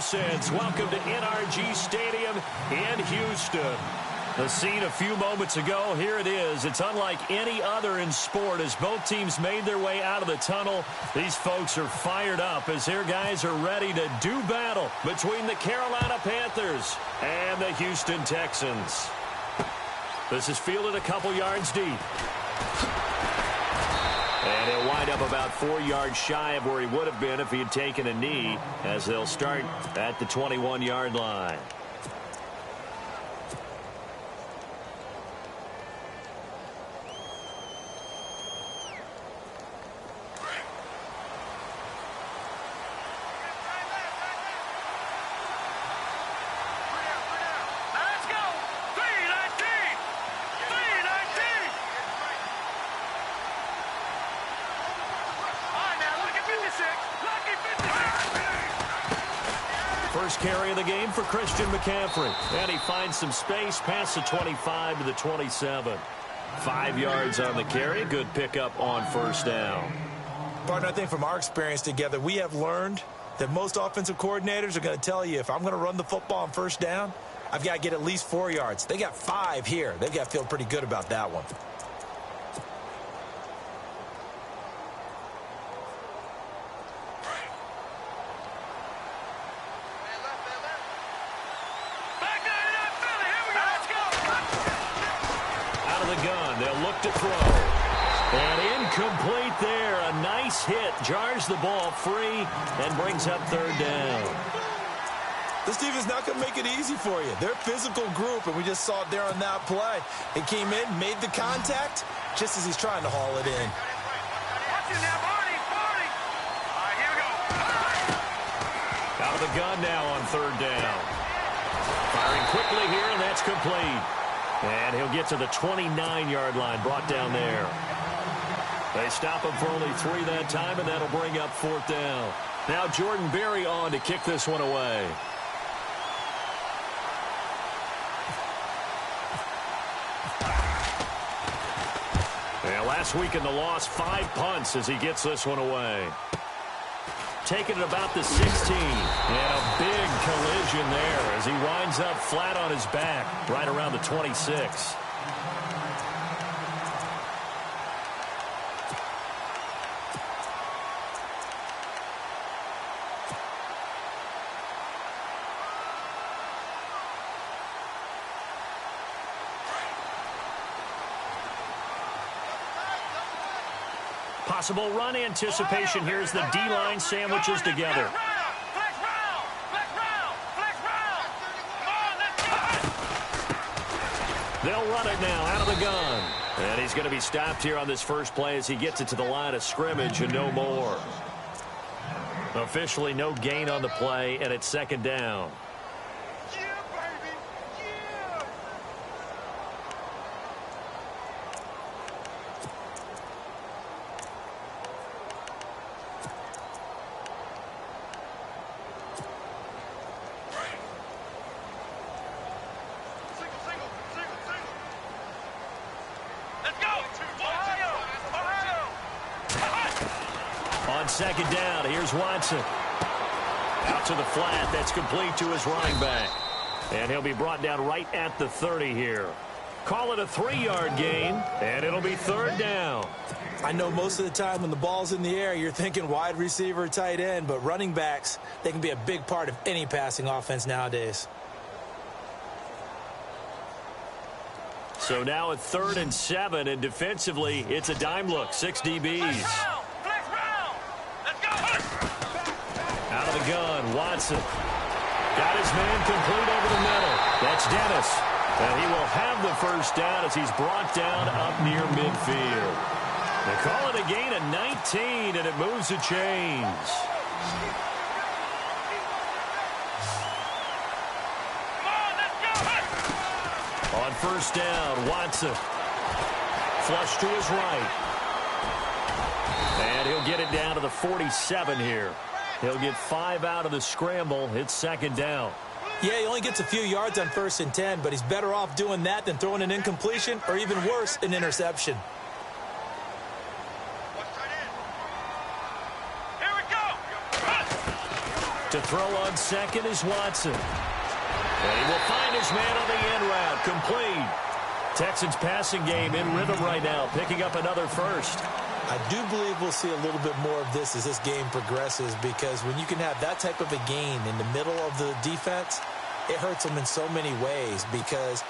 HUSKERZ619's. Welcome to NRG Stadium in Houston. The scene a few moments ago, here it is. It's unlike any other in sport as both teams made their way out of the tunnel. These folks are fired up as their guys are ready to do battle between the Carolina Panthers and the Houston Texans. This is fielded a couple yards deep. And he'll wind up about 4 yards shy of where he would have been if he had taken a knee, as they'll start at the 21-yard line. First carry of the game for Christian McCaffrey. And he finds some space past the 25 to the 27. 5 yards on the carry. Good pickup on first down. Partner, I think from our experience together, we have learned that most offensive coordinators are going to tell you, if I'm going to run the football on first down, I've got to get at least 4 yards. They got 5 here. They've got to feel pretty good about that one. To throw. And incomplete there. A nice hit. Jars the ball free and brings up third down. This defense not going to make it easy for you. They're a physical group, and we just saw it there on that play. It came in, made the contact, just as he's trying to haul it in. Out of the gun now on third down. Firing quickly here, and that's complete. And he'll get to the 29-yard line, brought down there. They stop him for only 3 that time, and that'll bring up fourth down. Now Jordan Berry on to kick this one away. And last week in the loss, 5 punts as he gets this one away. Taking it about the 16. And a big collision there as he winds up flat on his back right around the 26. Possible run anticipation. Here's the D-line sandwiches together. They'll run it now out of the gun. And he's going to be stopped here on this first play as he gets it to the line of scrimmage and no more. Officially no gain on the play, and it's second down. On second down, here's Watson. Out to the flat. That's complete to his running back. And he'll be brought down right at the 30 here. Call it a 3-yard gain, and it'll be third down. I know most of the time when the ball's in the air, you're thinking wide receiver, tight end, but running backs, they can be a big part of any passing offense nowadays. So now at 3rd and 7, and defensively, it's a dime look. 6 DBs. Out of the gun, Watson. Got his man complete over the middle. That's Dennis. And he will have the first down as he's brought down up near midfield. They call it a gain of 19, and it moves the chains. On first down, Watson. Flush to his right. And he'll get it down to the 47 here. He'll get 5 out of the scramble. It's second down. Yeah, he only gets a few yards on 1st and 10, but he's better off doing that than throwing an incompletion or even worse, an interception. To throw on second is Watson. And he will find his man on the end route. Complete. Texans passing game in rhythm right now, picking up another first. I do believe we'll see a little bit more of this as this game progresses, because when you can have that type of a gain in the middle of the defense, it hurts them in so many ways, because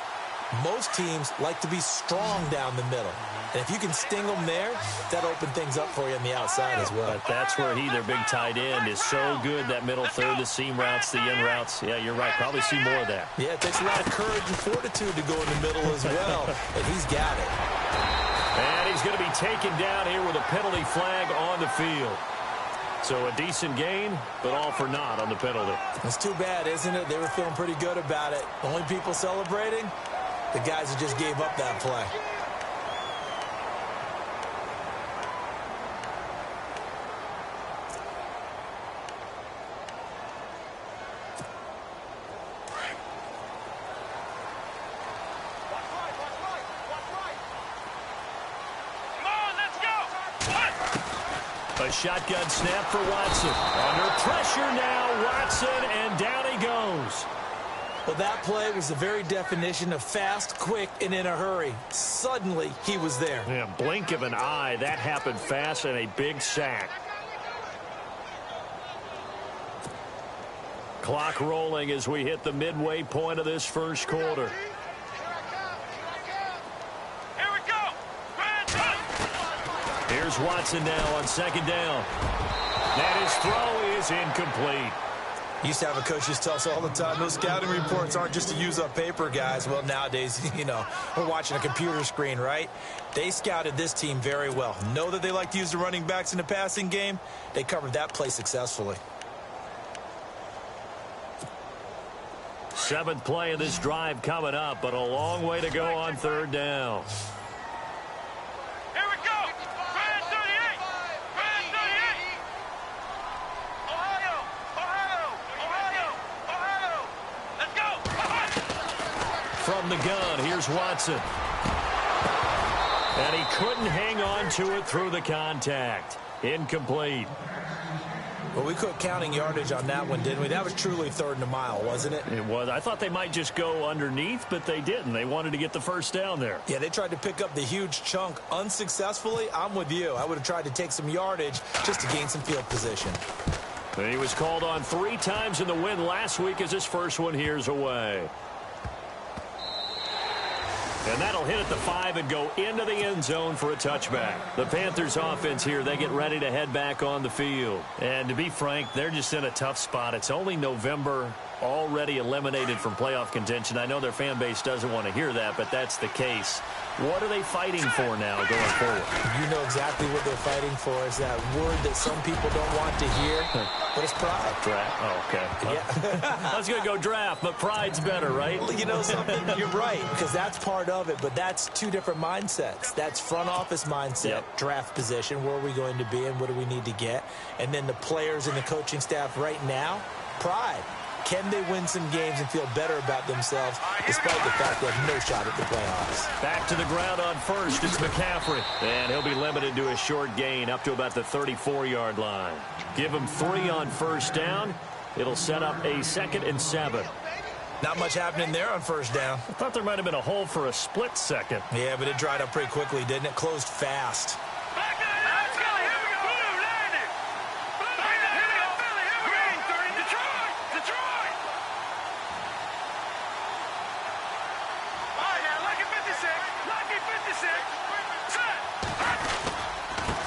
most teams like to be strong down the middle. And if you can sting them there, that'll open things up for you on the outside as well. But that's where their big tight end, is so good, that middle third, the seam routes, the in routes. Yeah, you're right. Probably see more of that. Yeah, it takes a lot of courage and fortitude to go in the middle as well. And he's got it. And he's going to be taken down here with a penalty flag on the field. So a decent gain, but all for naught on the penalty. It's too bad, isn't it? They were feeling pretty good about it. Only people celebrating, the guys who just gave up that play. A shotgun snap for Watson. Under pressure now, Watson, and down he goes. Well, that play was the very definition of fast, quick, and in a hurry. Suddenly, he was there. Yeah, blink of an eye. That happened fast, and a big sack. Clock rolling as we hit the midway point of this first quarter. Here's Watson now on second down. And his throw is incomplete. Used to have a coach just tell us all the time, those scouting reports aren't just to use up paper, guys. Well, nowadays, we're watching a computer screen, right? They scouted this team very well. Know that they like to use the running backs in the passing game. They covered that play successfully. Seventh play of this drive coming up, but a long way to go on third down. From the gun, here's Watson. And he couldn't hang on to it through the contact. Incomplete. Well, we quit counting yardage on that one, didn't we? That was truly third and a mile, wasn't it? It was. I thought they might just go underneath, but they didn't. They wanted to get the first down there. Yeah, they tried to pick up the huge chunk unsuccessfully. I'm with you. I would have tried to take some yardage just to gain some field position. And he was called on 3 times in the win last week as his first one here's away. And that'll hit at the 5 and go into the end zone for a touchback. The Panthers offense here, they get ready to head back on the field. And to be frank, they're just in a tough spot. It's only November, already eliminated from playoff contention. I know their fan base doesn't want to hear that, but that's the case. What are they fighting for now going forward? You know exactly what they're fighting for. Is that word that some people don't want to hear, but it's pride. Draft. Oh, okay. Yeah. I was going to go draft, but pride's better, right? Well, you know something? You're right, because that's part of it, but that's 2 different mindsets. That's front office mindset, draft position, where are we going to be and what do we need to get? And then the players and the coaching staff right now, pride. Can they win some games and feel better about themselves despite the fact they have no shot at the playoffs? Back to the ground on first. It's McCaffrey. And he'll be limited to a short gain up to about the 34-yard line. Give him 3 on first down. It'll set up a 2nd and 7. Not much happening there on first down. I thought there might have been a hole for a split second. Yeah, but it dried up pretty quickly, didn't it? Closed fast.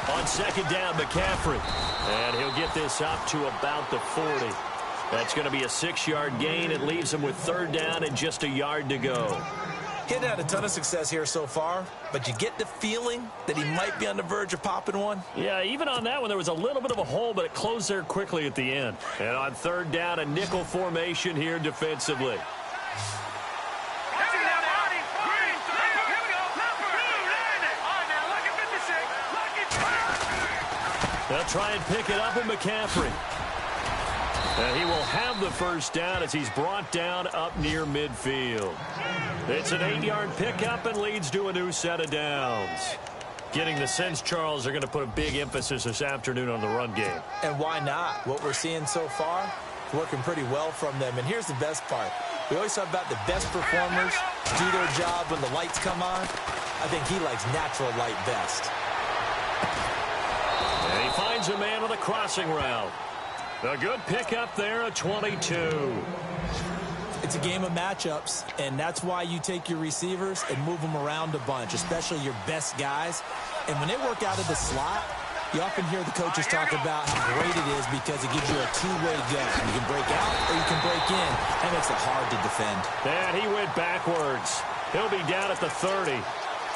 On second down, McCaffrey. And he'll get this up to about the 40. That's going to be a 6-yard gain. It leaves him with third down and just a yard to go. He hadn't had a ton of success here so far, but you get the feeling that he might be on the verge of popping one. Yeah, even on that one, there was a little bit of a hole, but it closed there quickly at the end. And on third down, a nickel formation here defensively. They'll try and pick it up with McCaffrey. And he will have the first down as he's brought down up near midfield. It's an 8-yard pickup and leads to a new set of downs. Getting the sense, Charles, they're going to put a big emphasis this afternoon on the run game. And why not? What we're seeing so far, working pretty well from them. And here's the best part. We always talk about the best performers do their job when the lights come on. I think he likes natural light best. And he finds a man with a crossing route. A good pickup there, a 22. It's a game of matchups, and that's why you take your receivers and move them around a bunch, especially your best guys. And when they work out of the slot, you often hear the coaches talk about how great it is because it gives you a two-way go. You can break out or you can break in. That makes it hard to defend. And he went backwards. He'll be down at the 30.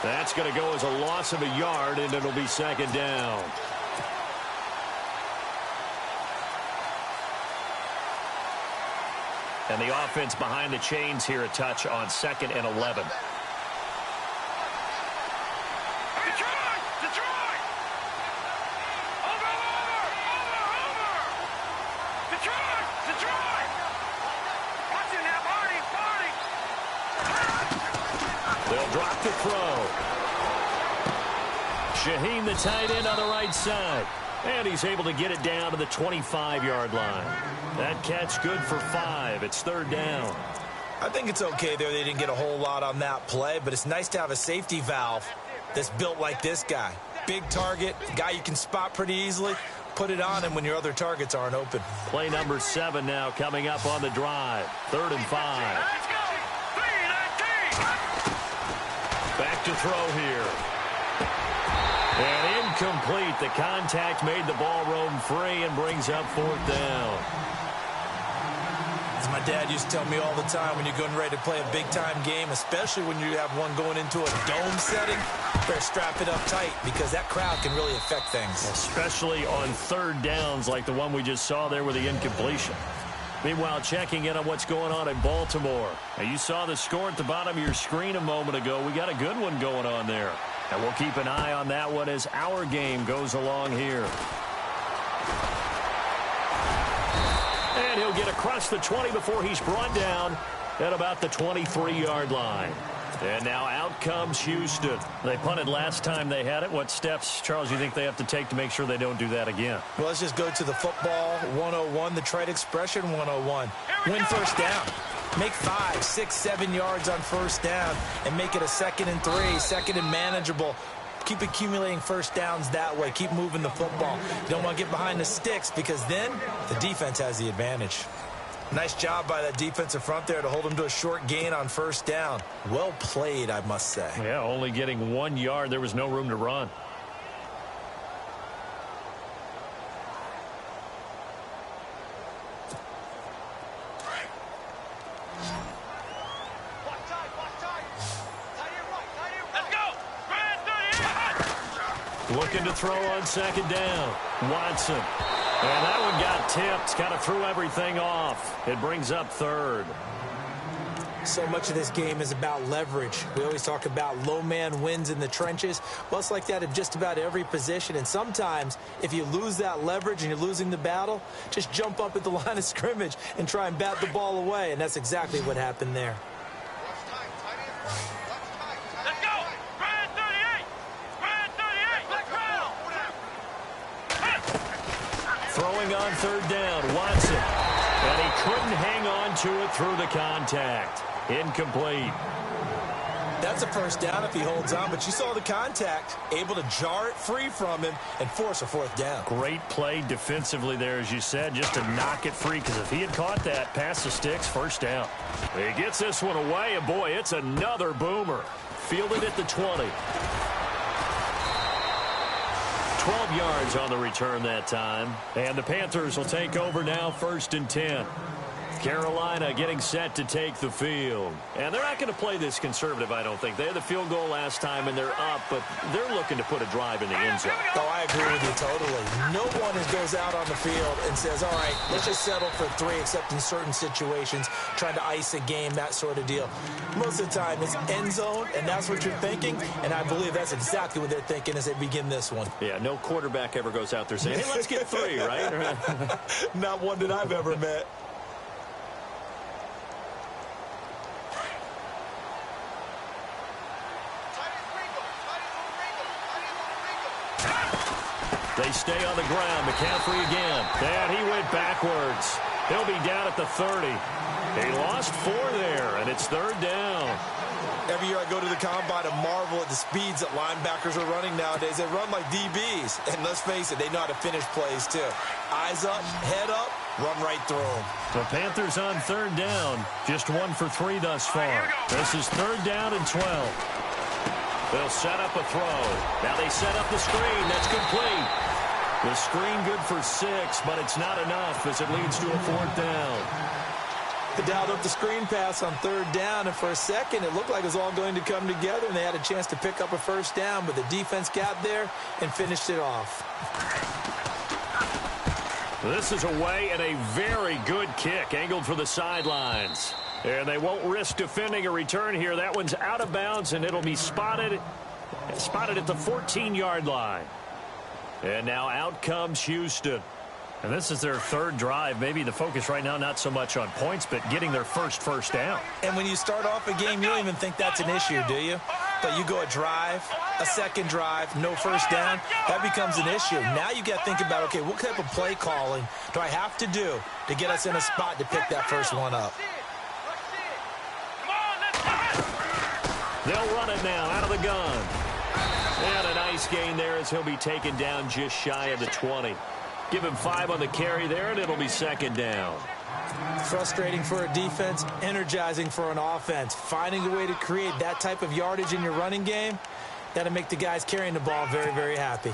That's going to go as a loss of a yard, and it'll be second down. And the offense behind the chains here a touch on 2nd and 11. Detroit! Over! Detroit! Watching that, Marty! They'll drop the throw. Shaheen, the tight end, on the right side. And he's able to get it down to the 25-yard line. That catch good for 5. It's 3rd down. I think it's okay there. They didn't get a whole lot on that play, but it's nice to have a safety valve that's built like this guy. Big target, guy you can spot pretty easily. Put it on him when your other targets aren't open. Play number 7 now coming up on the drive. 3rd and 5. Let's go! 3-19! Back to throw here. And incomplete. The contact made the ball roam free and brings up 4th down. As my dad used to tell me all the time, when you're getting ready to play a big-time game, especially when you have one going into a dome setting, better strap it up tight because that crowd can really affect things. Especially on 3rd downs like the one we just saw there with the incompletion. Meanwhile, checking in on what's going on in Baltimore. Now, you saw the score at the bottom of your screen a moment ago. We got a good one going on there. And we'll keep an eye on that one as our game goes along here. And he'll get across the 20 before he's brought down at about the 23-yard line. And now out comes Houston. They punted last time they had it. What steps, Charles, you think they have to take to make sure they don't do that again? Well, let's just go to the football 101, the trite expression 101. Win first down. Make 5, 6, 7 yards on first down and make it a 2nd and 3, 2nd and manageable. Keep accumulating first downs that way. Keep moving the football. You don't want to get behind the sticks because then the defense has the advantage. Nice job by that defensive front there to hold them to a short gain on first down. Well played, I must say. Yeah, only getting 1 yard. There was no room to run. Looking to throw on 2nd down. Watson. And that one got tipped. Kind of threw everything off. It brings up 3rd. So much of this game is about leverage. We always talk about low man wins in the trenches. Well, it's like that in just about every position. And sometimes, if you lose that leverage and you're losing the battle, just jump up at the line of scrimmage and try and bat the ball away. And that's exactly what happened there. Let's go! Brand 38! Brand 38! Let's go! Throwing on 3rd down, Watson. And he couldn't hang on to it through the contact. Incomplete. That's a first down if he holds on, but you saw the contact, able to jar it free from him and force a 4th down. Great play defensively there, as you said, just to knock it free, because if he had caught that, past the sticks, first down. He gets this one away, and boy, it's another boomer. Fielded at the 20. 12 yards on the return that time. And the Panthers will take over now, 1st and 10. Carolina getting set to take the field. And they're not going to play this conservative, I don't think. They had the field goal last time, and they're up, but they're looking to put a drive in the end zone. Oh, I agree with you totally. No one goes out on the field and says, all right, let's just settle for 3, except in certain situations, trying to ice a game, that sort of deal. Most of the time, it's end zone, and that's what you're thinking, and I believe that's exactly what they're thinking as they begin this one. Yeah, no quarterback ever goes out there saying, hey, let's get 3, right? Not one that I've ever met. They stay on the ground. McCaffrey again. And he went backwards. He'll be down at the 30. He lost 4 there, and it's 3rd down. Every year I go to the combine and marvel at the speeds that linebackers are running nowadays. They run like DBs. And let's face it, they know how to finish plays, too. Eyes up, head up, run right through them. The Panthers on 3rd down. Just 1 for 3 thus far. This is 3rd down and 12. They'll set up a throw. Now they set up the screen. That's complete. The screen good for 6, but it's not enough as it leads to a 4th down. They dialed up the screen pass on 3rd down, and for a second it looked like it was all going to come together, and they had a chance to pick up a 1st down, but the defense got there and finished it off. This is away and a very good kick angled for the sidelines. And they won't risk defending a return here. That one's out of bounds, and it'll be spotted at the 14-yard line. And now out comes Houston. And this is their 3rd drive. Maybe the focus right now not so much on points, but getting their first down. And when you start off a game, you don't even think that's an issue, do you? But you go a drive, a 2nd drive, no 1st down, that becomes an issue. Now you got to think about, okay, what type of play calling do I have to do to get us in a spot to pick that first one up? They'll run it now out of the gun. And a nice gain there as he'll be taken down just shy of the 20. Give him 5 on the carry there, and it'll be 2nd down. Frustrating for a defense, energizing for an offense. Finding a way to create that type of yardage in your running game, that'll make the guys carrying the ball very, very happy.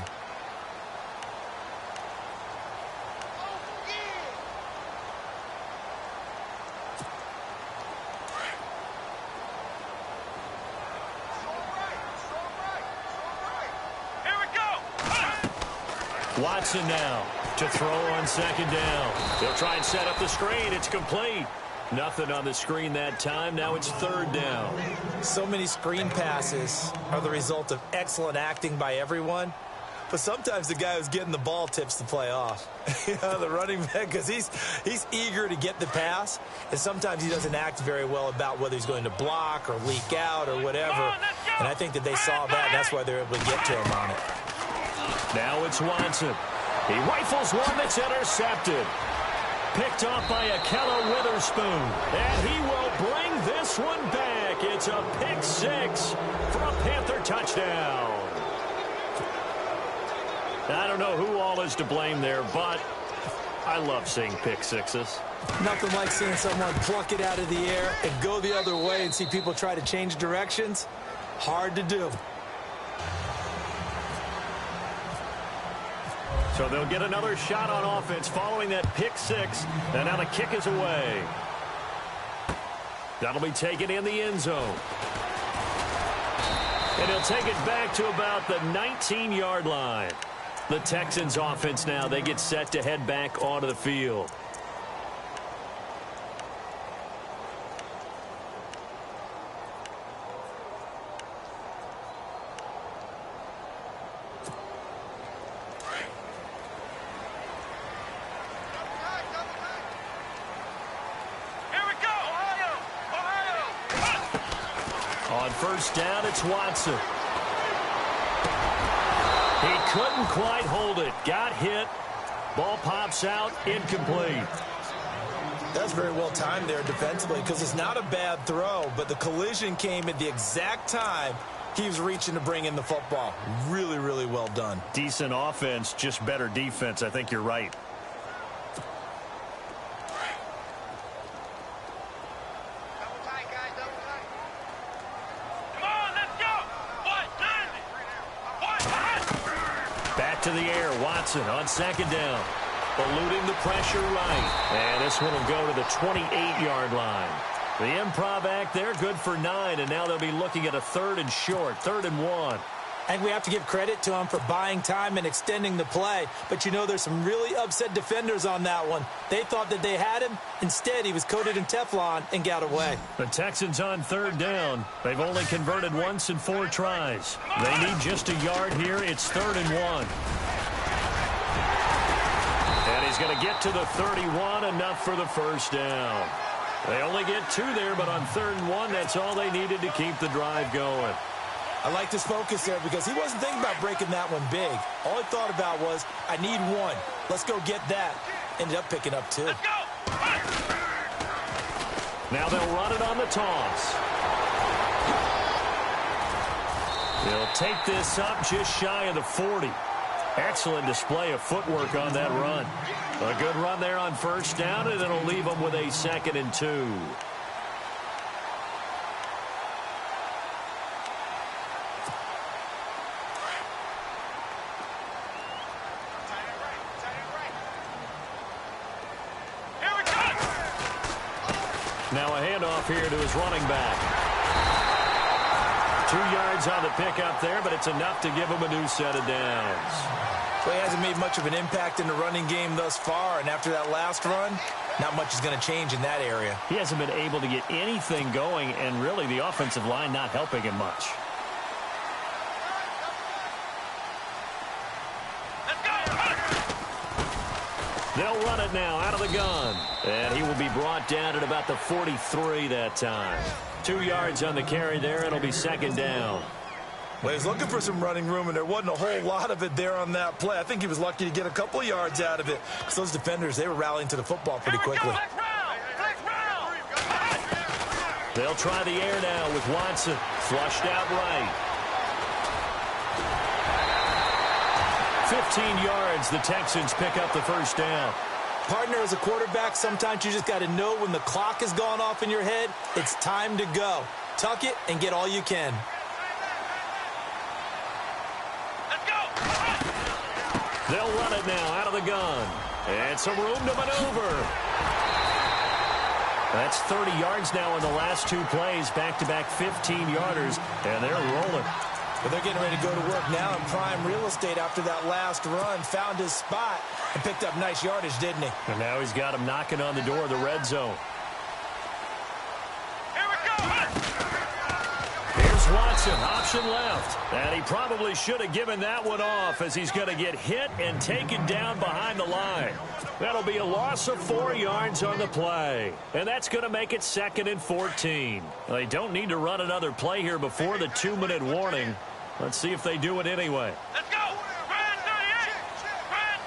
Watson now to throw on 2nd down. They'll try and set up the screen. It's complete. Nothing on the screen that time. Now it's 3rd down. So many screen passes are the result of excellent acting by everyone. But sometimes the guy who's getting the ball tips the play off. You know, the running back, because he's eager to get the pass, and sometimes he doesn't act very well about whether he's going to block or leak out or whatever. And I think that they saw that, and that's why they're able to get to him on it. Now it's Watson. He rifles one that's intercepted. Picked off by Akella Witherspoon. And he will bring this one back. It's a pick 6 for a Panther touchdown. I don't know who all is to blame there, but I love seeing pick 6s. Nothing like seeing someone pluck it out of the air and go the other way and see people try to change directions. Hard to do. So they'll get another shot on offense following that pick 6. And now the kick is away. That'll be taken in the end zone. And he'll take it back to about the 19-yard line. The Texans offense now, they get set to head back onto the field. On 1st down, it's Watson. He couldn't quite hold it. Got hit. Ball pops out. Incomplete. That's very well timed there defensively because it's not a bad throw, but the collision came at the exact time he was reaching to bring in the football. Really, really well done. Decent offense, just better defense. I think you're right. To the air, Watson on 2nd down. Eluding the pressure right. And this one will go to the 28-yard line. The improv act there, good for 9. And now they'll be looking at a 3rd and short, 3rd and 1. And we have to give credit to him for buying time and extending the play. But, you know, there's some really upset defenders on that one. They thought that they had him. Instead, he was coated in Teflon and got away. The Texans on 3rd down. They've only converted once in 4 tries. They need just a yard here. It's 3rd and 1. And he's going to get to the 31, enough for the 1st down. They only get 2 there, but on 3rd and 1, that's all they needed to keep the drive going. I like his focus there because he wasn't thinking about breaking that one big. All he thought about was, I need 1. Let's go get that. Ended up picking up 2. Let's go. Now they'll run it on the toss. They'll take this up just shy of the 40. Excellent display of footwork on that run. A good run there on first down, and it'll leave them with a 2nd and 2. Now a handoff here to his running back. 2 yards on the pickup there, but it's enough to give him a new set of downs. Well, he hasn't made much of an impact in the running game thus far, and after that last run, not much is going to change in that area. He hasn't been able to get anything going, and really the offensive line not helping him much. They'll run it now out of the gun. And he will be brought down at about the 43 that time. 2 yards on the carry there. It'll be 2nd down. Well, he's looking for some running room, and there wasn't a whole lot of it there on that play. I think he was lucky to get a couple of yards out of it, because those defenders, they were rallying to the football pretty quickly. They'll try the air now with Watson. Flushed out right. 15 yards, the Texans pick up the first down. Partner, as a quarterback, sometimes you just got to know when the clock has gone off in your head, it's time to go. Tuck it and get all you can. Let's go. They'll run it now out of the gun. And some room to maneuver. That's 30 yards now in the last 2 plays. Back-to-back 15-yarders, and they're rolling. But they're getting ready to go to work now in prime real estate after that last run. Found his spot and picked up nice yardage, didn't he? And now he's got him knocking on the door of the red zone. Here we go. Here's Watson, option left. And he probably should have given that one off, as he's going to get hit and taken down behind the line. That'll be a loss of 4 yards on the play. And that's going to make it 2nd and 14. They don't need to run another play here before the 2-minute warning. Let's see if they do it anyway. Let's go. Ryan 38. Ryan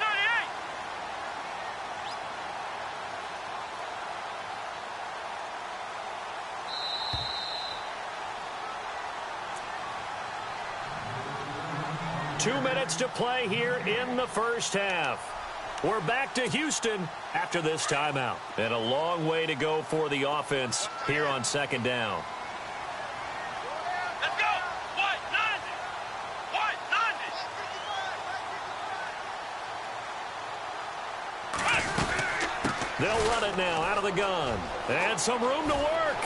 38. 2 minutes to play here in the first half. We're back to Houston after this timeout. And a long way to go for the offense here on 2nd down. Let's go. White 90. White 90. They'll run it now out of the gun. And some room to work.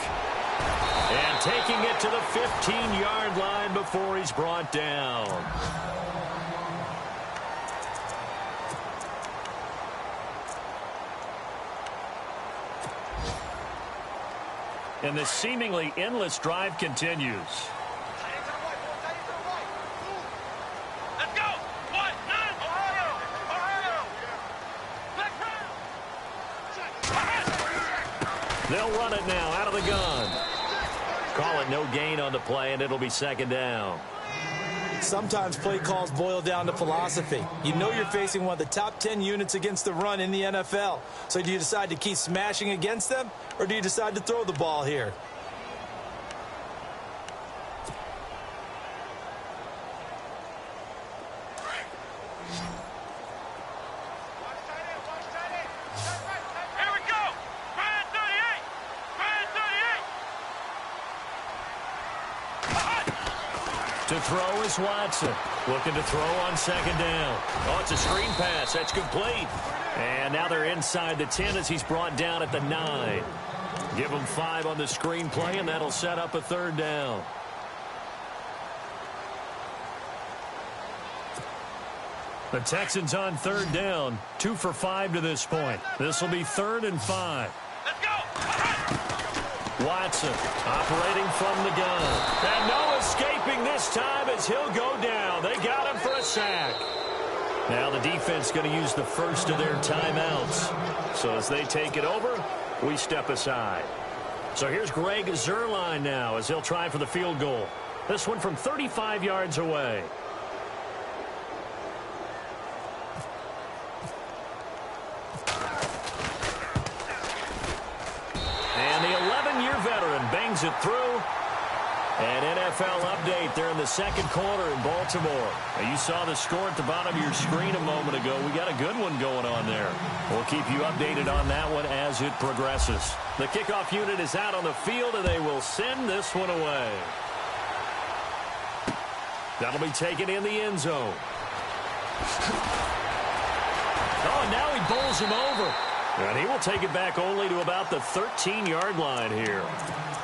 And taking it to the 15-yard line before he's brought down. And this seemingly endless drive continues. Let's go. White 90. Ohio. They'll run it now out of the gun. Call it no gain on the play, and it'll be 2nd down. Sometimes play calls boil down to philosophy. You know you're facing one of the top 10 units against the run in the NFL. So do you decide to keep smashing against them, or do you decide to throw the ball here? Here we go. Ryan 38. Ryan 38. To throw is Watson. Looking to throw on 2nd down. Oh, it's a screen pass. That's complete. And now they're inside the 10 as he's brought down at the 9. Give him 5 on the screen play, and that'll set up a 3rd down. The Texans on 3rd down. 2 for 5 to this point. This will be 3rd and 5. Let's go. Watson operating from the gun. And no escaping this time as he'll go down. They got him for a sack. Now the defense going to use the first of their timeouts. So as they take it over, we step aside. So here's Greg Zuerlein now as he'll try for the field goal. This one from 35 yards away. bangs it through. An NFL update there in the second quarter in Baltimore. Now, you saw the score at the bottom of your screen a moment ago. We got a good one going on there. We'll keep you updated on that one as it progresses. The kickoff unit is out on the field, and they will send this one away. That'll be taken in the end zone. Oh, and now he bowls him over. And he will take it back only to about the 13-yard line here.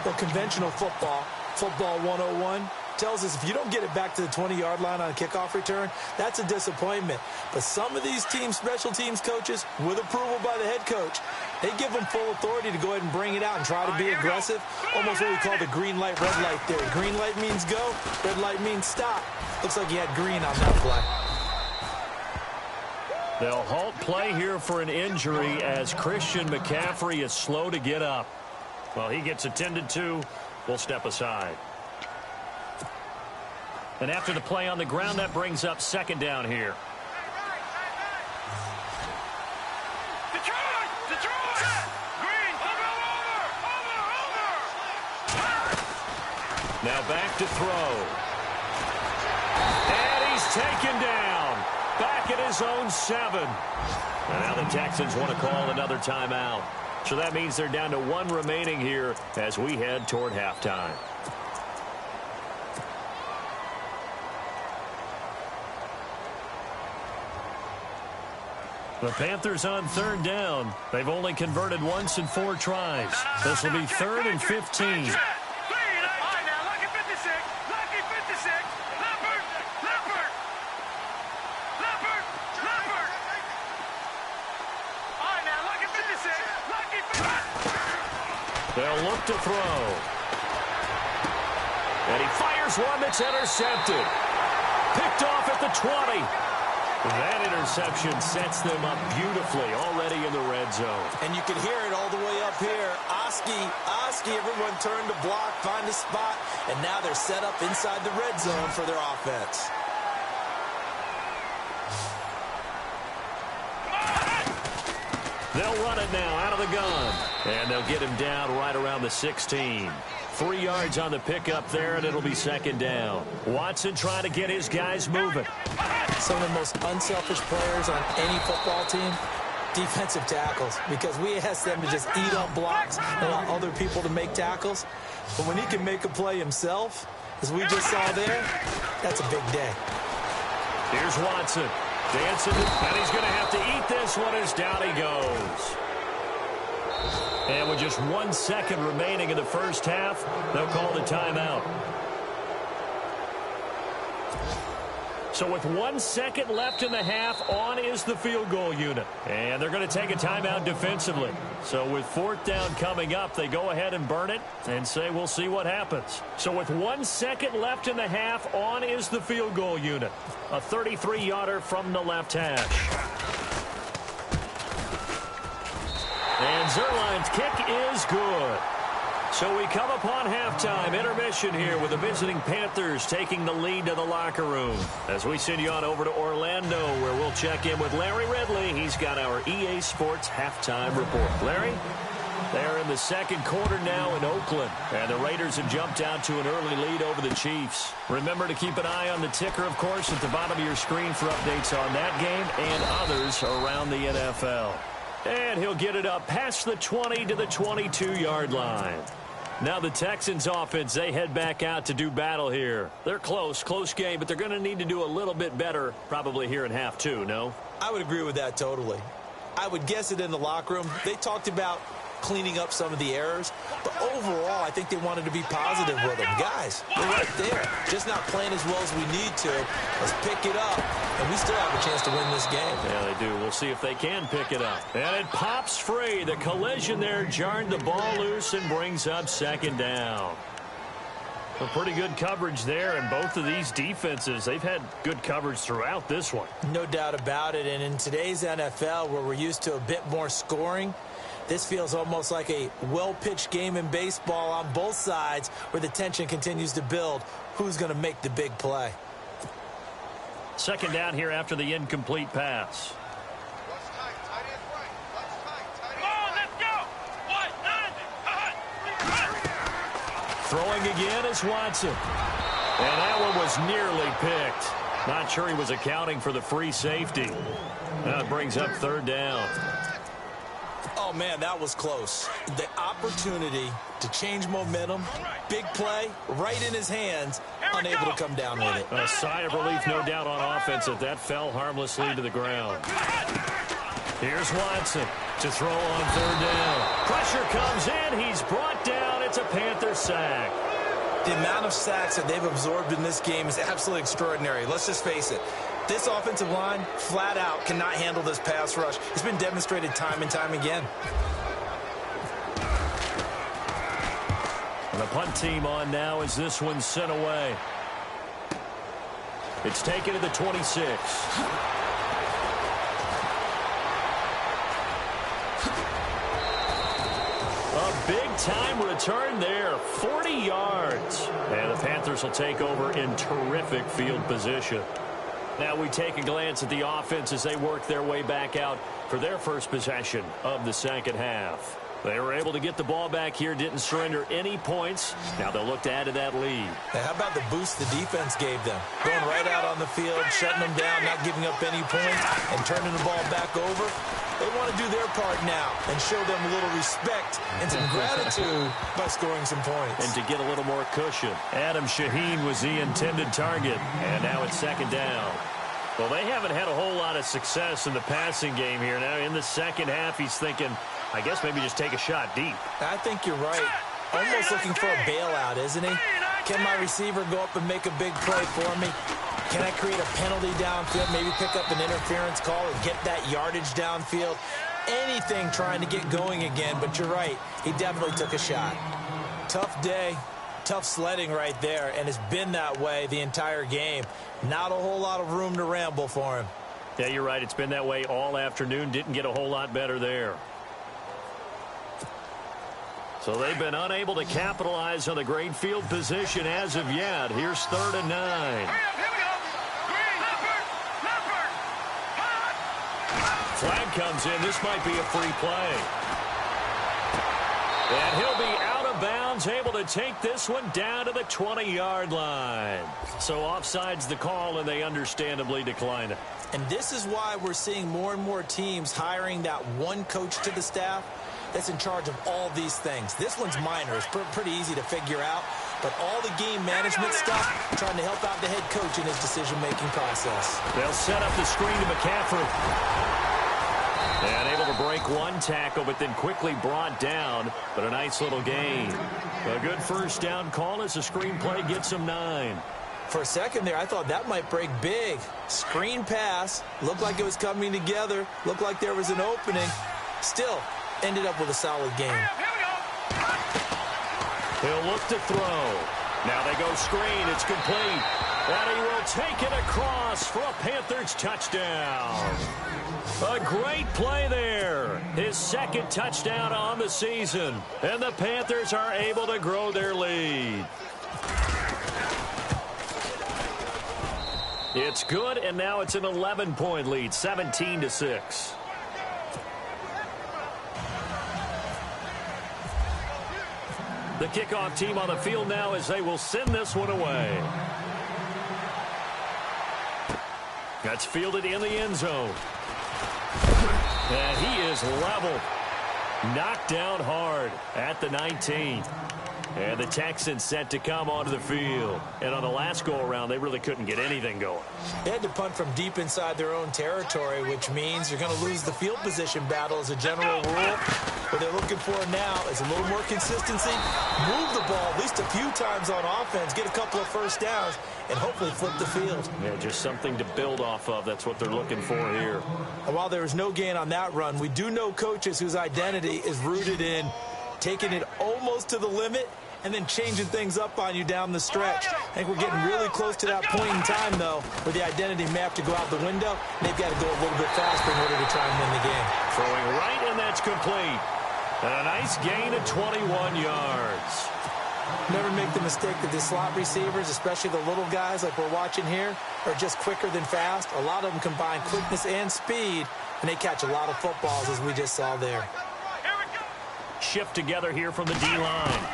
Well, conventional football 101, tells us if you don't get it back to the 20-yard line on a kickoff return, that's a disappointment. But some of these special teams coaches, with approval by the head coach, they give them full authority to go ahead and bring it out and try to be aggressive. Almost what we call the green light, red light theory. Green light means go, red light means stop. Looks like he had green on that play. They'll halt play here for an injury as Christian McCaffrey is slow to get up. Well, he gets attended to. We'll step aside. And after the play on the ground, that brings up second down here. Detroit! Green! Over! Now back to throw. And he's taken down. Back at his own 7. And now the Texans want to call another timeout. So that means they're down to 1 remaining here as we head toward halftime. The Panthers on third down. They've only converted once in 4 tries. This will be 3rd and 15. They'll look to throw. And he fires one that's intercepted. Picked off at the 20. That interception sets them up beautifully already in the red zone. And you can hear it all the way up here. Oski, everyone turned to block, find a spot, and now they're set up inside the red zone for their offense. They'll run it now out of the gun. And they'll get him down right around the 16. 3 yards on the pickup there, and it'll be second down. Watson trying to get his guys moving. Some of the most unselfish players on any football team, defensive tackles, because we ask them to just eat up blocks and allow other people to make tackles. But when he can make a play himself, as we just saw there, that's a big day. Here's Watson. Dancing, and he's going to have to eat this one as down he goes. And with just 1 second remaining in the first half, they'll call the timeout. So with 1 second left in the half, on is the field goal unit. And they're going to take a timeout defensively. So with 4th down coming up, they go ahead and burn it and say we'll see what happens. So with 1 second left in the half, on is the field goal unit. A 33-yarder from the left hash. And Zerline's kick is good. So we come upon halftime intermission here with the visiting Panthers taking the lead to the locker room. As we send you on over to Orlando, where we'll check in with Larry Ridley. He's got our EA Sports halftime report. Larry? They're in the second quarter now in Oakland, and the Raiders have jumped out to an early lead over the Chiefs. Remember to keep an eye on the ticker, of course, at the bottom of your screen for updates on that game and others around the NFL. And he'll get it up past the 20 to the 22-yard line. Now the Texans offense, they head back out to do battle here. They're close game, but they're going to need to do a little bit better probably here in half 2, no? I would agree with that totally. I would guess it in the locker room. They talked about cleaning up some of the errors, but overall, I think they wanted to be positive with them. Guys, we're right there. Just not playing as well as we need to. Let's pick it up, and we still have a chance to win this game. Yeah, they do. We'll see if they can pick it up. And it pops free. The collision there jarred the ball loose and brings up second down. A pretty good coverage there, and both of these defenses, they've had good coverage throughout this one. No doubt about it, and in today's NFL, where we're used to a bit more scoring, this feels almost like a well-pitched game in baseball on both sides where the tension continues to build. Who's going to make the big play? Second down here after the incomplete pass. Throwing again is Watson. And that one was nearly picked. Not sure he was accounting for the free safety. Now it brings up third down. Oh, man, that was close. The opportunity to change momentum, big play, right in his hands, unable to come down with it. A sigh of relief, no doubt, on offense that fell harmlessly to the ground. Here's Watson to throw on third down. Pressure comes in. He's brought down. It's a Panther sack. The amount of sacks that they've absorbed in this game is absolutely extraordinary. Let's just face it. This offensive line, flat out, cannot handle this pass rush. It's been demonstrated time and time again. And the punt team on now as this one's sent away. It's taken to the 26. A big-time return there, 40 yards. And the Panthers will take over in terrific field position. Now we take a glance at the offense as they work their way back out for their first possession of the second half. They were able to get the ball back here, didn't surrender any points. Now they'll look to add to that lead. Now, how about the boost the defense gave them? Going right out on the field, shutting them down, not giving up any points, and turning the ball back over. They want to do their part now and show them a little respect and some gratitude by scoring some points. And to get a little more cushion. Adam Shaheen was the intended target, and now it's second down. Well, they haven't had a whole lot of success in the passing game here. Now in the second half, he's thinking, I guess maybe just take a shot deep. I think you're right. Almost looking for a bailout, isn't he? Can my receiver go up and make a big play for me? Can I create a penalty downfield, maybe pick up an interference call and get that yardage downfield? Anything trying to get going again, but you're right. He definitely took a shot. Tough day, tough sledding right there, and it's been that way the entire game. Not a whole lot of room to ramble for him. Yeah, you're right. It's been that way all afternoon. Didn't get a whole lot better there. So they've been unable to capitalize on the great field position as of yet. Here's 3rd and 9. Flag comes in. This might be a free play. And he'll be out of bounds, able to take this one down to the 20-yard line. So offside's the call, and they understandably decline it. And this is why we're seeing more and more teams hiring that one coach to the staff that's in charge of all these things. This one's minor. It's pretty easy to figure out. But all the game management stuff, trying to help out the head coach in his decision-making process. They'll set up the screen to McCaffrey. And able to break one tackle, but then quickly brought down. But a nice little gain. A good first down call as the screen play gets him 9. For a second there, I thought that might break big. Screen pass. Looked like it was coming together. Looked like there was an opening. Still, ended up with a solid game. He'll look to throw. Now they go screen. It's complete. And he will take it across for a Panthers touchdown. A great play there. His second touchdown on the season. And the Panthers are able to grow their lead. It's good, and now it's an 11-point lead, 17-6. The kickoff team on the field now as they will send this one away. That's fielded in the end zone. And he is leveled. Knocked down hard at the 19. And the Texans set to come onto the field. And on the last go-around, they really couldn't get anything going. They had to punt from deep inside their own territory, which means you're going to lose the field position battle as a general rule. What they're looking for now is a little more consistency, move the ball at least a few times on offense, get a couple of first downs, and hopefully flip the field. Yeah, just something to build off of. That's what they're looking for here. And while there was no gain on that run, we do know coaches whose identity is rooted in taking it almost to the limit and then changing things up on you down the stretch. I think we're getting really close to that point in time, though, where the identity may have to go out the window, and they've got to go a little bit faster in order to try and win the game. Throwing right, and that's complete. And a nice gain of 21 yards. Never make the mistake that the slot receivers, especially the little guys like we're watching here, are just quicker than fast. A lot of them combine quickness and speed, and they catch a lot of footballs, as we just saw there. Shift together here from the D-line.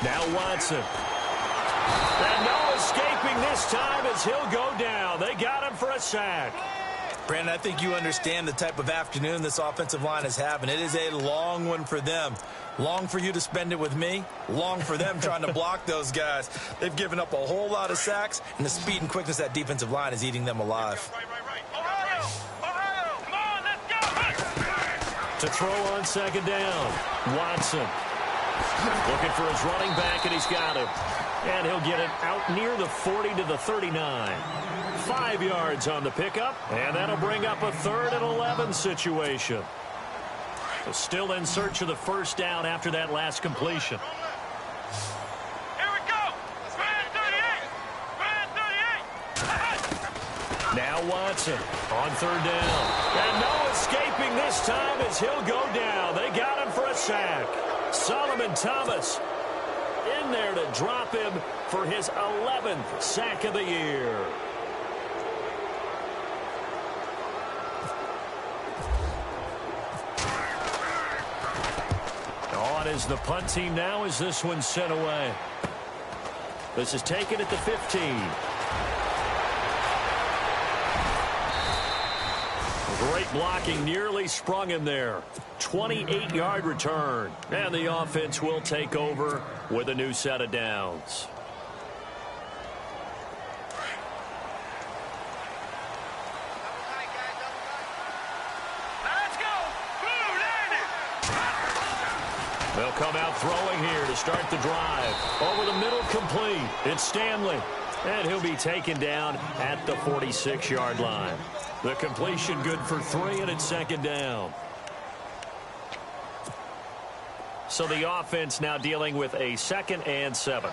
Now Watson. And no escaping this time as he'll go down. They got him for a sack. Brandon, I think you understand the type of afternoon this offensive line is having. It is a long one for them. Long for you to spend it with me. Long for them trying to block those guys. They've given up a whole lot of sacks, and the speed and quickness of that defensive line is eating them alive. Ohio, come on, let's go. To throw on second down, Watson. Looking for his running back, and he's got him. And he'll get it out near the 40 to the 39. 5 yards on the pickup, and that'll bring up a 3rd and 11 situation. So still in search of the first down after that last completion. Here we go. Brand 38. Now Watson on 3rd down. And no escaping this time as he'll go down. They got him for a sack. Solomon Thomas in there to drop him for his 11th sack of the year. On is the punt team now as this one's sent away. This is taken at the 15. Great blocking, nearly sprung him there. 28-yard return. And the offense will take over with a new set of downs. Let's go. Blue landed. They'll come out throwing here to start the drive. Over the middle, complete. It's Stanley. And he'll be taken down at the 46-yard line. The completion good for 3, and it's 2nd down. So the offense now dealing with a 2nd and 7.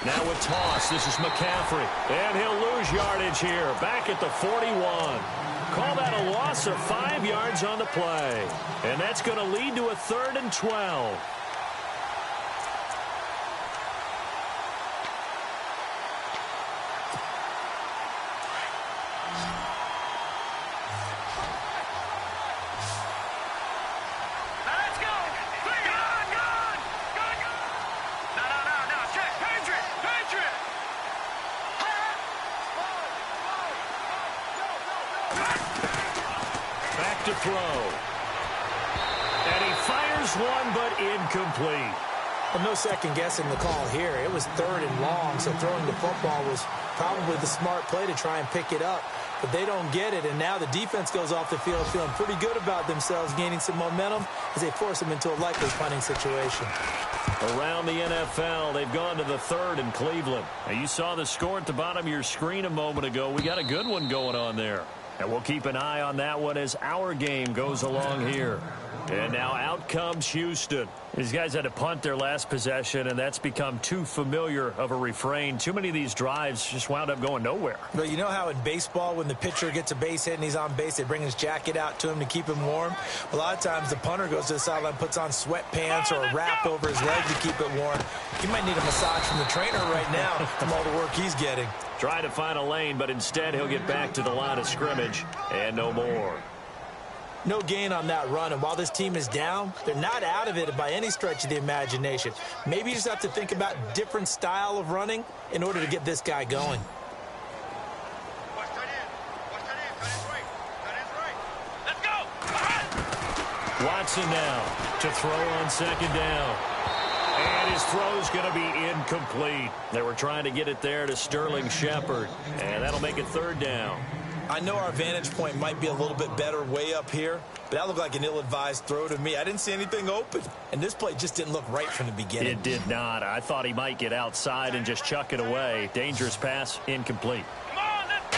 Now with toss, this is McCaffrey. And he'll lose yardage here, back at the 41. Call that a loss of 5 yards on the play. And that's going to lead to a 3rd and 12. To throw. And he fires one, but incomplete. Well, no second guessing the call here. It was 3rd and long, so throwing the football was probably the smart play to try and pick it up. But they don't get it, and now the defense goes off the field feeling pretty good about themselves, gaining some momentum as they force them into a likely punting situation. Around the NFL, they've gone to the 3rd in Cleveland. Now, you saw the score at the bottom of your screen a moment ago. We got a good one going on there. And we'll keep an eye on that one as our game goes along here. And now out comes Houston. These guys had to punt their last possession, and that's become too familiar of a refrain. Too many of these drives just wound up going nowhere. But you know how in baseball, when the pitcher gets a base hit and he's on base, they bring his jacket out to him to keep him warm? A lot of times the punter goes to the sideline, puts on sweatpants or a wrap over his leg to keep it warm. He might need a massage from the trainer right now from all the work he's getting. Try to find a lane, but instead he'll get back to the line of scrimmage and no more. No gain on that run, and while this team is down, they're not out of it by any stretch of the imagination. Maybe you just have to think about different style of running in order to get this guy going. Watch that in. Cut his right. Let's go. Watson now to throw on 2nd down. And his throw's going to be incomplete. They were trying to get it there to Sterling Shepard, and that'll make it 3rd down. I know our vantage point might be a little bit better way up here, but that looked like an ill-advised throw to me. I didn't see anything open, and this play just didn't look right from the beginning. It did not. I thought he might get outside and just chuck it away. Dangerous pass, incomplete. Come on, let's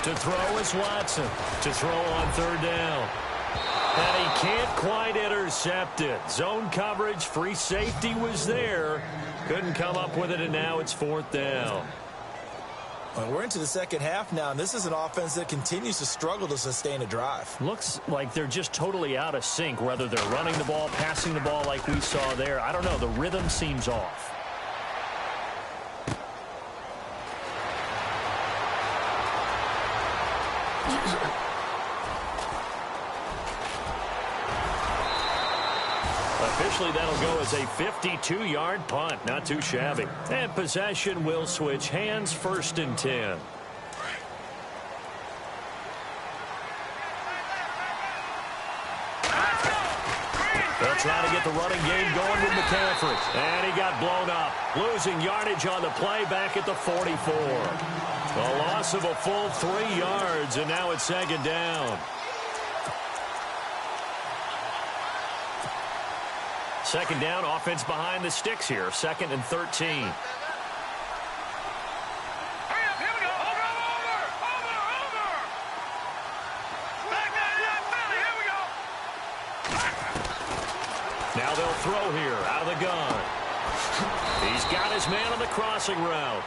go. To throw is Watson. To throw on 3rd down. And he can't quite intercept it. Zone coverage, free safety was there. Couldn't come up with it, and now it's 4th down. Well, we're into the second half now, and this is an offense that continues to struggle to sustain a drive. Looks like they're just totally out of sync, whether they're running the ball, passing the ball like we saw there. I don't know. The rhythm seems off. Officially, that'll go as a 52-yard punt. Not too shabby. And possession will switch hands, 1st and 10. They'll try to get the running game going with McCaffrey. And he got blown up. Losing yardage on the play back at the 44. A loss of a full 3 yards, and now it's 2nd down. 2nd down, offense behind the sticks here. 2nd and 13. Now they'll throw here out of the gun. He's got his man on the crossing route.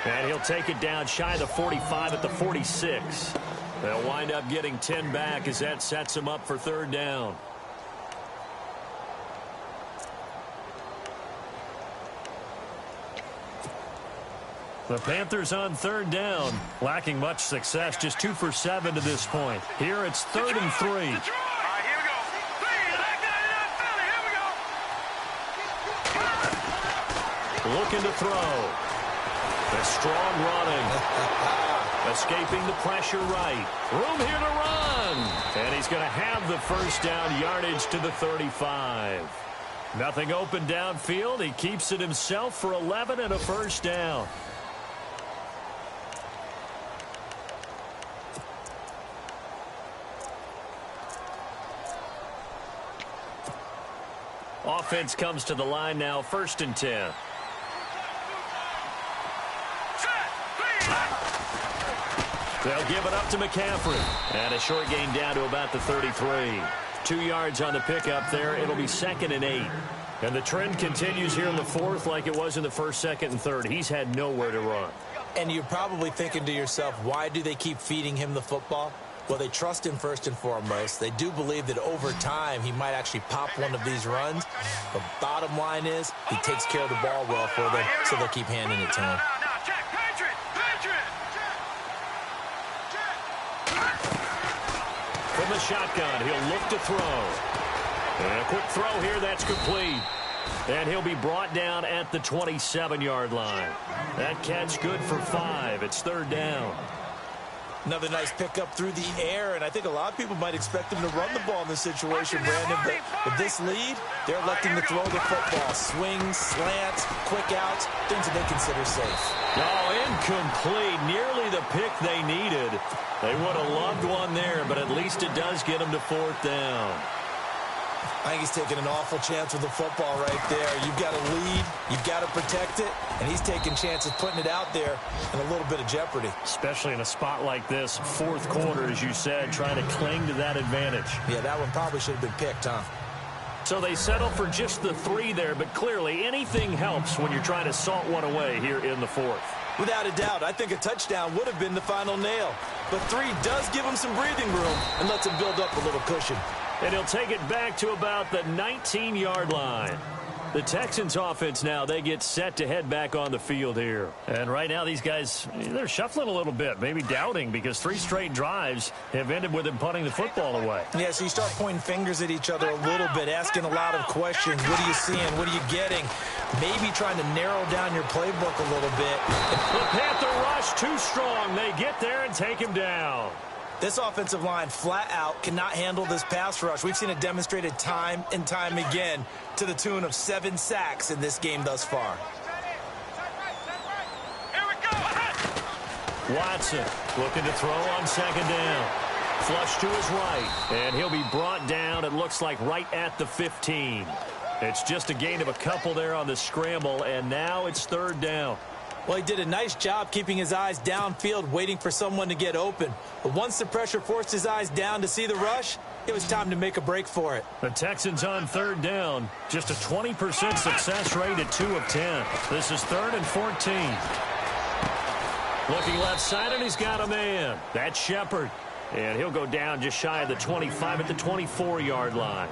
And he'll take it down shy of the 45 at the 46. They'll wind up getting 10 back as that sets him up for 3rd down. The Panthers on 3rd down, lacking much success, just 2 for 7 to this point. Here it's 3rd and 3. Looking to throw. A strong running. Escaping the pressure right. Room here to run. And he's going to have the 1st down, yardage to the 35. Nothing open downfield. He keeps it himself for 11 and a 1st down. Offense comes to the line now, 1st and 10. They'll give it up to McCaffrey. And a short gain down to about the 33. 2 yards on the pickup there. It'll be 2nd and 8. And the trend continues here in the 4th like it was in the 1st, 2nd, and 3rd. He's had nowhere to run. And you're probably thinking to yourself, why do they keep feeding him the football? Well, they trust him first and foremost. They do believe that over time he might actually pop one of these runs. The bottom line is he takes care of the ball well for them, so they'll keep handing it to him. From the shotgun, he'll look to throw. And a quick throw here, that's complete. And he'll be brought down at the 27-yard line. That catch good for 5. It's 3rd down. Another nice pickup through the air, and I think a lot of people might expect him to run the ball in this situation, Brandon. But with this lead, they're electing to throw the football. Swings, slants, quick outs, things that they consider safe. Oh, incomplete. Nearly the pick they needed. They would have loved one there, but at least it does get them to 4th down. I think he's taking an awful chance with the football right there. You've got to lead, you've got to protect it, and he's taking chances putting it out there in a little bit of jeopardy. Especially in a spot like this, 4th quarter, as you said, trying to cling to that advantage. Yeah, that one probably should have been picked, huh? So they settle for just the 3 there, but clearly anything helps when you're trying to salt one away here in the 4th. Without a doubt, I think a touchdown would have been the final nail. But 3 does give him some breathing room and lets him build up a little cushion. And he'll take it back to about the 19-yard line. The Texans offense now, they get set to head back on the field here. And right now these guys, they're shuffling a little bit, maybe doubting, because 3 straight drives have ended with them punting the football away. Yeah, so you start pointing fingers at each other a little bit, asking a lot of questions. What are you seeing? What are you getting? Maybe trying to narrow down your playbook a little bit. The Panther rush too strong. They get there and take him down. This offensive line flat out cannot handle this pass rush. We've seen it demonstrated time and time again to the tune of 7 sacks in this game thus far. Here we go. Watson looking to throw on 2nd down. Flush to his right, and he'll be brought down, it looks like, right at the 15. It's just a gain of a couple there on the scramble, and now it's 3rd down. Well, he did a nice job keeping his eyes downfield, waiting for someone to get open. But once the pressure forced his eyes down to see the rush, it was time to make a break for it. The Texans on 3rd down. Just a 20% success rate at 2 of 10. This is 3rd and 14. Looking left side, and he's got a man. That's Shepard. And he'll go down just shy of the 25 at the 24-yard line.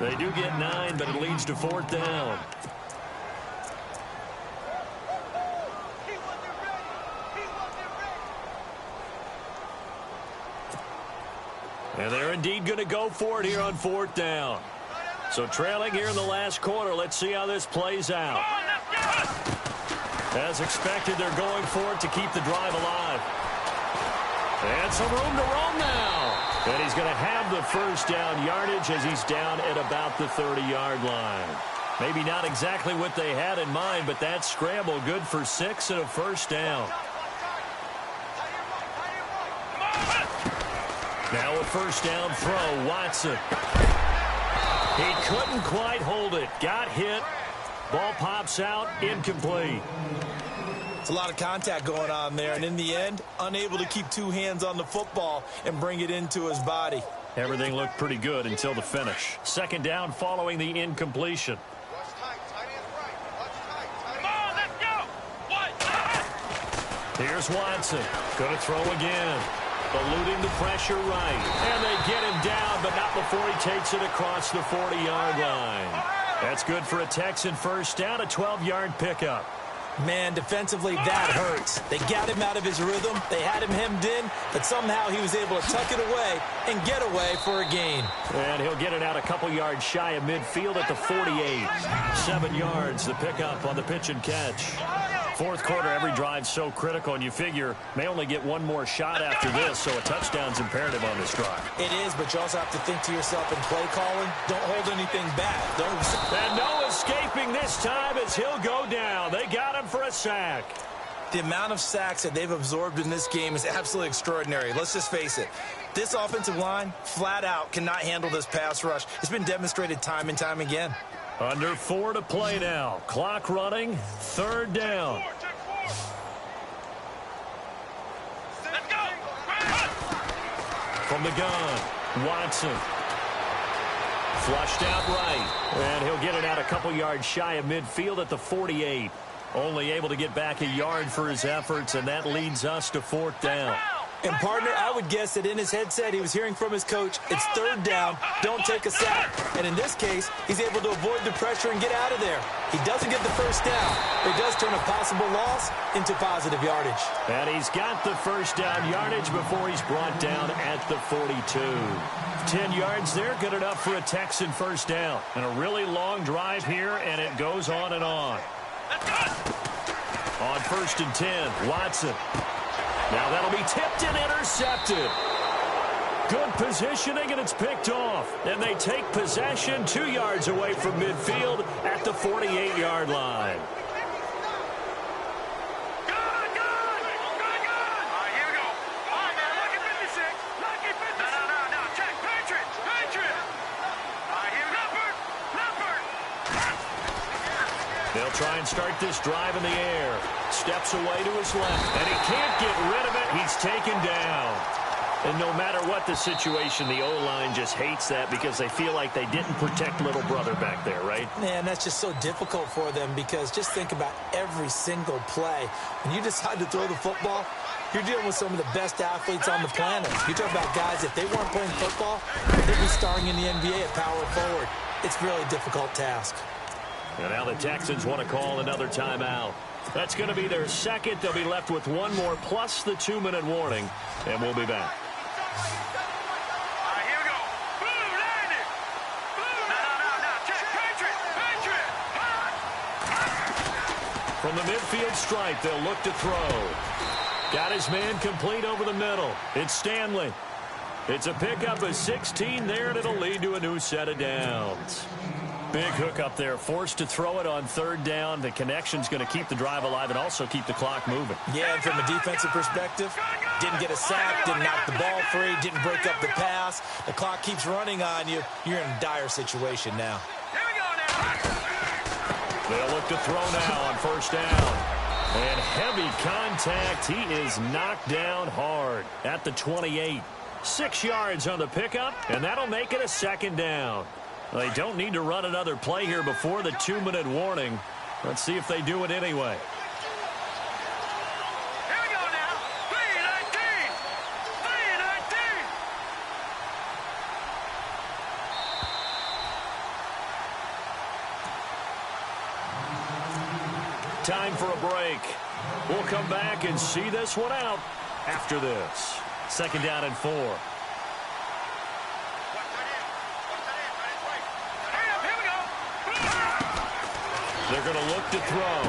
They do get 9, but it leads to 4th down. And they're indeed going to go for it here on 4th down. So trailing here in the last quarter. Let's see how this plays out. As expected, they're going for it to keep the drive alive. And some room to roam now. And he's going to have the first down yardage as he's down at about the 30-yard line. Maybe not exactly what they had in mind, but that scramble good for 6 and a first down. Now a first down throw, Watson. He couldn't quite hold it. Got hit. Ball pops out, incomplete. It's a lot of contact going on there, and in the end, unable to keep two hands on the football and bring it into his body. Everything looked pretty good until the finish. Second down following the incompletion. Here's Watson. Going to throw again. Eluding the pressure right. And they get him down, but not before he takes it across the 40-yard line. That's good for a Texan first down, a 12-yard pickup. Man, defensively, that hurts. They got him out of his rhythm. They had him hemmed in, but somehow he was able to tuck it away and get away for a gain. And he'll get it out a couple yards shy of midfield at the 48. 7 yards, the pickup on the pitch and catch. Fourth quarter, every drive so critical, and you figure may only get one more shot after this, so a touchdown's imperative on this drive. It is, but you also have to think to yourself in play calling, don't hold anything back. And no escaping this time as he'll go down. They got him for a sack. The amount of sacks that they've absorbed in this game is absolutely extraordinary. Let's just face it. This offensive line, flat out, cannot handle this pass rush. It's been demonstrated time and time again. Under 4 to play now. Clock running. Third down. From the gun, Watson. Flushed out right. And he'll get it out a couple yards shy of midfield at the 48. Only able to get back a yard for his efforts, and that leads us to 4th down. And, partner, I would guess that in his headset he was hearing from his coach, it's third down, don't take a sack. And in this case, he's able to avoid the pressure and get out of there. He doesn't get the first down, but he does turn a possible loss into positive yardage. And he's got the first down yardage before he's brought down at the 42. 10 yards there, good enough for a Texan first down. And a really long drive here, and it goes on and on. On 1st and 10, Watson. Now that'll be tipped and intercepted. Good positioning, and it's picked off. And they take possession 2 yards away from midfield at the 48-yard line. They'll try and start this drive in the air. Steps away to his left, and he can't get rid of it. He's taken down. And no matter what the situation, the O-line just hates that because they feel like they didn't protect little brother back there, right? Man, that's just so difficult for them because just think about every single play. When you decide to throw the football, you're dealing with some of the best athletes on the planet. You talk about guys, if they weren't playing football, they'd be starring in the NBA at power forward. It's really a difficult task. And now the Texans want to call another timeout. That's going to be their second. They'll be left with one more plus the 2-minute warning, and we'll be back. Here we go. Blue landed. Blue. No. Check. Patriot. From the midfield stripe, they'll look to throw. Got his man complete over the middle. It's Stanley. It's a pickup of 16 there, and it'll lead to a new set of downs. Big hook up there, forced to throw it on third down. The connection's going to keep the drive alive and also keep the clock moving. Yeah, and from a defensive perspective, didn't get a sack, didn't knock the ball free, didn't break up the pass. The clock keeps running on you. You're in a dire situation now. Here we go now. They'll look to throw now on first down. And heavy contact. He is knocked down hard at the 28. 6 yards on the pickup, and that'll make it a second down. They don't need to run another play here before the 2-minute warning. Let's see if they do it anyway. Here we go now. 3-19. Time for a break. We'll come back and see this one out after this. Second down and 4. They're going to look to throw.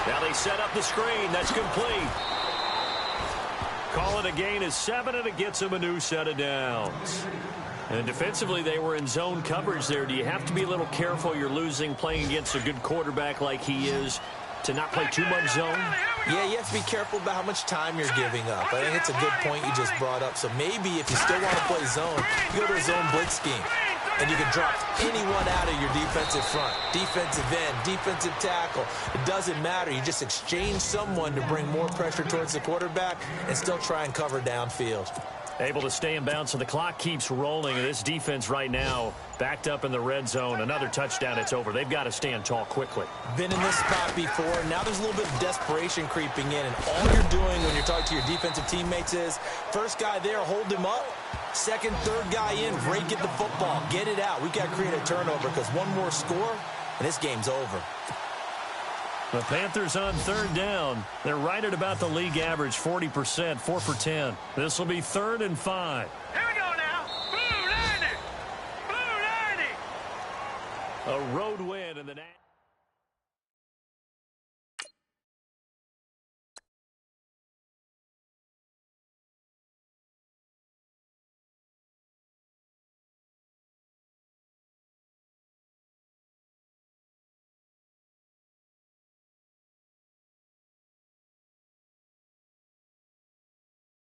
Now they set up the screen. That's complete. Call it a gain of 7, and it gets them a new set of downs. And defensively, they were in zone coverage there. Do you have to be a little careful? You're losing playing against a good quarterback like he is to not play too much zone? Yeah, you have to be careful about how much time you're giving up. I think it's a good point you just brought up. So maybe if you still want to play zone, you go to a zone blitz scheme. And you can drop anyone out of your defensive front. Defensive end, defensive tackle. It doesn't matter. You just exchange someone to bring more pressure towards the quarterback and still try and cover downfield. Able to stay in bounds, so the clock keeps rolling. This defense right now backed up in the red zone. Another touchdown, it's over. They've got to stand tall quickly. Been in this spot before. Now there's a little bit of desperation creeping in, and all you're doing when you're talking to your defensive teammates is, first guy there, hold him up. Second, third guy in, rake at the football. Get it out. We've got to create a turnover because one more score, and this game's over. The Panthers on third down. They're right at about the league average, 40%, 4 for 10. This will be 3rd and 5. Here we go now. Blue 90. Blue 90. A road win in the